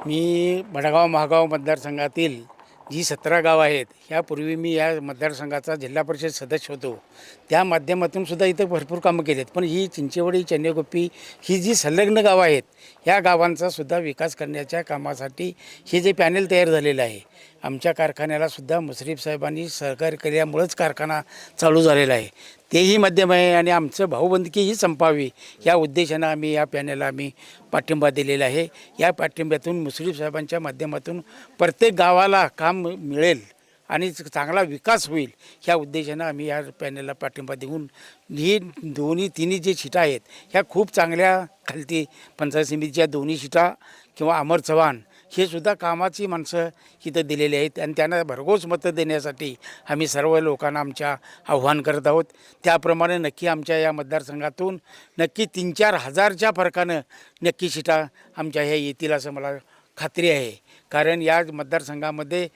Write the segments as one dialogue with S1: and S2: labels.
S1: मी भडगाव महागाव मतदारसंघातील जी 17 गावं आहेत, ह्यापूर्वी मी या मतदारसंघाचा जिल्हा परिषद सदस्य होतो. त्या माध्यमातून सुद्धा इथं भरपूर कामं केली आहेत. पण ही चिंचवडी, चेन्नेगोपी ही जी संलग्न गावं आहेत, ह्या गावांचा सुद्धा विकास करण्याच्या कामासाठी हे जे पॅनल तयार झालेलं आहे, आमच्या कारखान्याला सुद्धा मुश्रीफ साहेबांनी सहकार्य केल्यामुळंच कारखाना चालू झालेला आहे. तेही माध्यम आहे आणि आमचं भाऊबंदकीही संपावी या उद्देशानं आम्ही या पॅनलला पाठिंबा दिलेला आहे. या पाठिंब्यातून मुश्रीफ साहेबांच्या माध्यमातून प्रत्येक गावाला काम मिळेल आणि चांगला विकास होईल ह्या उद्देशानं आम्ही या पॅनलला पाठिंबा देऊन ही तिन्ही जे सीटा आहेत ह्या खूप चांगल्या खालती पंचायत समितीच्या दोन्ही सीटा किंवा अमर चव्हाण हे सुद्धा कामाची माणसं इथं दिलेली आहेत आणि त्यांना भरघोस मतं देण्यासाठी आम्ही सर्व लोकांना आमच्या आव्हान करत आहोत. त्याप्रमाणे नक्की आमच्या या मतदारसंघातून नक्की 3-4 हजारच्या फरकानं नक्की सीटा आमच्या ह्या येतील असं मला खात्री आहे. कारण या मतदारसंघामध्ये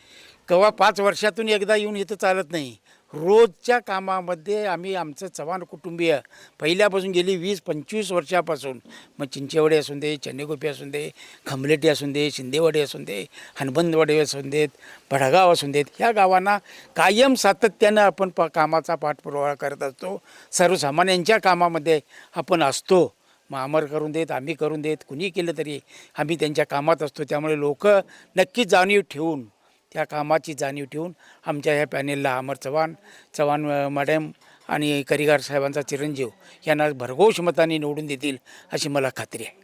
S1: केव्हा 5 वर्षातून एकदा येऊन इथं चालत नाही. रोजच्या कामामध्ये आम्ही आमचं चव्हाण कुटुंबीय पहिल्यापासून गेली 20-25 वर्षापासून मग चिंचवडे असून दे, चेन्नेगोपी असून दे, खंबलेटी असून दे, शिंदेवाडी असून दे, हनबंदवाडी असून देत, भडगाव असून देत, ह्या गावांना कायम सातत्यानं आपण कामाचा पाठपुरावा करत असतो. सर्वसामान्यांच्या कामामध्ये आपण असतो. मग अमर करून देत, आम्ही करून देत, कुणी केलं तरी आम्ही त्यांच्या कामात असतो. त्यामुळे लोक नक्कीच जाणीव ठेवून त्या कामाची जाणीव ठेवून आमच्या ह्या पॅनेलला अमर चव्हाण मॅडम आणि करिगार साहेबांचा चिरंजीव यांना भरघोष मताने निवडून देतील अशी मला खात्री आहे.